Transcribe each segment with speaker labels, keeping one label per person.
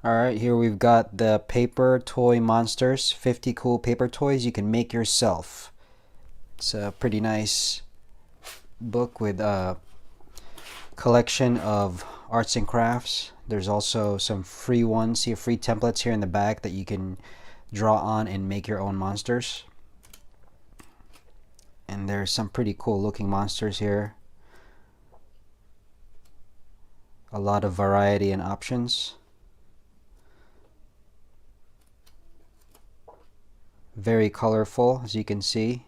Speaker 1: Alright, here we've got the Paper Toy Monsters, 50 cool paper toys you can make yourself. It's a pretty nice book with a collection of arts and crafts. There's also some free ones, see free templates here in the back that you can draw on and make your own monsters. And there's some pretty cool looking monsters here. A lot of variety and options. Very colorful, as you can see.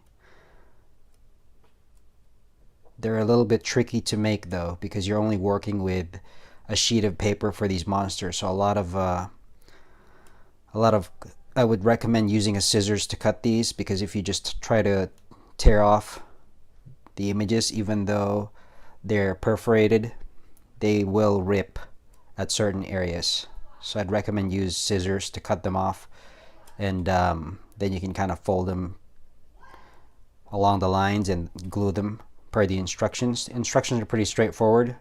Speaker 1: They're a little bit tricky to make though, because you're only working with a sheet of paper for these monsters. So a lot of I would recommend using a scissors to cut these, because if you just try to tear off the images, even though they're perforated, they will rip at certain areas. So I'd recommend use scissors to cut them off, and then you can kind of fold them along the lines and glue them per the instructions. The instructions are pretty straightforward.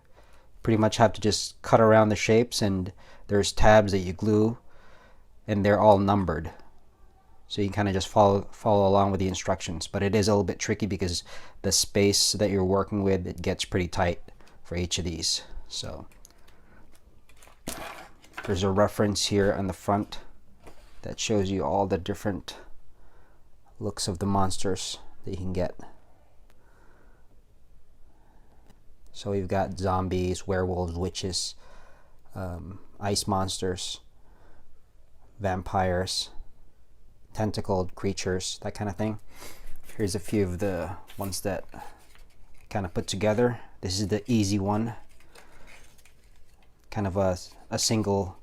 Speaker 1: Pretty much have to just cut around the shapes, and there's tabs that you glue, and they're all numbered. So you can kind of just follow along with the instructions. But it is a little bit tricky because the space that you're working with, it gets pretty tight for each of these. So there's a reference here on the front that shows you all the different looks of the monsters that you can get. So we've got zombies, werewolves, witches, ice monsters, vampires, tentacled creatures, that kind of thing. Here's a few of the ones that kind of put together. This is the easy one. Kind of a single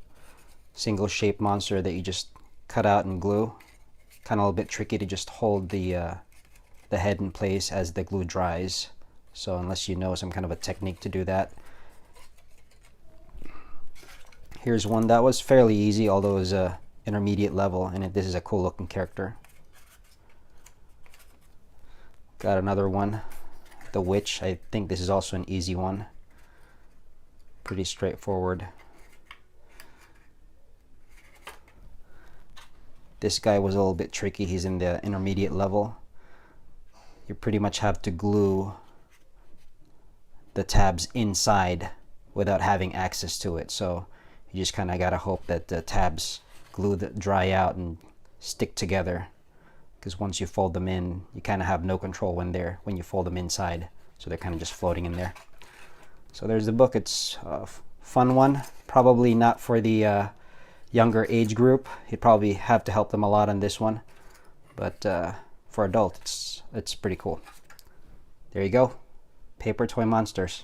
Speaker 1: shape monster that you just cut out and glue. Kind of a little bit tricky to just hold the head in place as the glue dries. So unless you know some kind of a technique to do that. Here's one that was fairly easy, although it was a intermediate level, and this is a cool looking character. Got another one, the witch. I think this is also an easy one. Pretty straightforward. This guy was a little bit tricky. He's in the intermediate level. You pretty much have to glue the tabs inside without having access to it. So you just kind of gotta hope that the tabs dry out and stick together, because once you fold them in, you kind of have no control when you fold them inside. So they're kind of just floating in there. So there's the book. It's a fun one. Probably not for the younger age group. You'd probably have to help them a lot on this one. But for adult, it's pretty cool. There you go. Paper Toy Monsters.